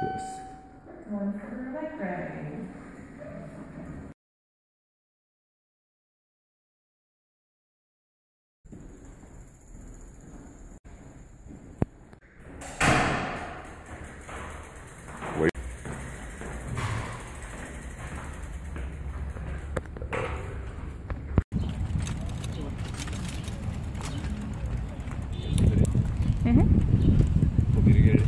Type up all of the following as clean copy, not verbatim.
Yes. One for bike ride. Wait. Want me to get it?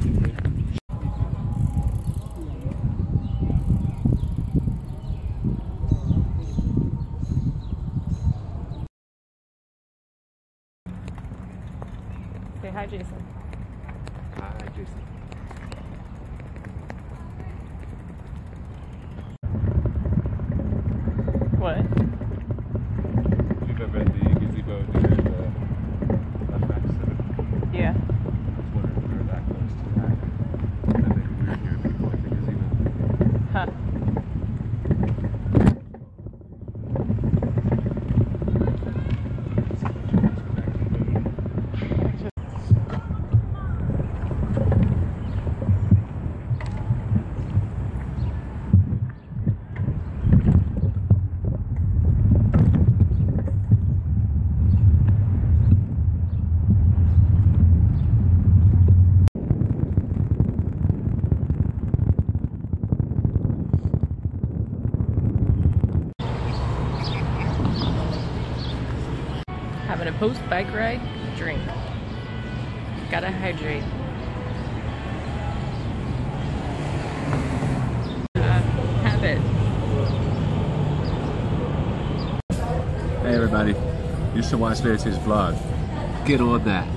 Say hi, Jason. Hi, Jason. What? Do you remember at the gazebo near the left back center? Yeah. I was wondering if we were that close to that. And maybe we were hearing people at the gazebo. Huh. Having a post-bike ride, drink. Gotta hydrate. Have it. Hey everybody, you should watch Verity's vlog. Get on that.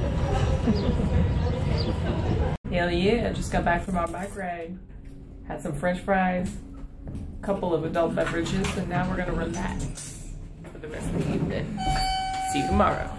Hell yeah, just got back from our bike ride. Had some french fries, a couple of adult beverages, and now we're gonna relax for the rest of the evening. See you tomorrow.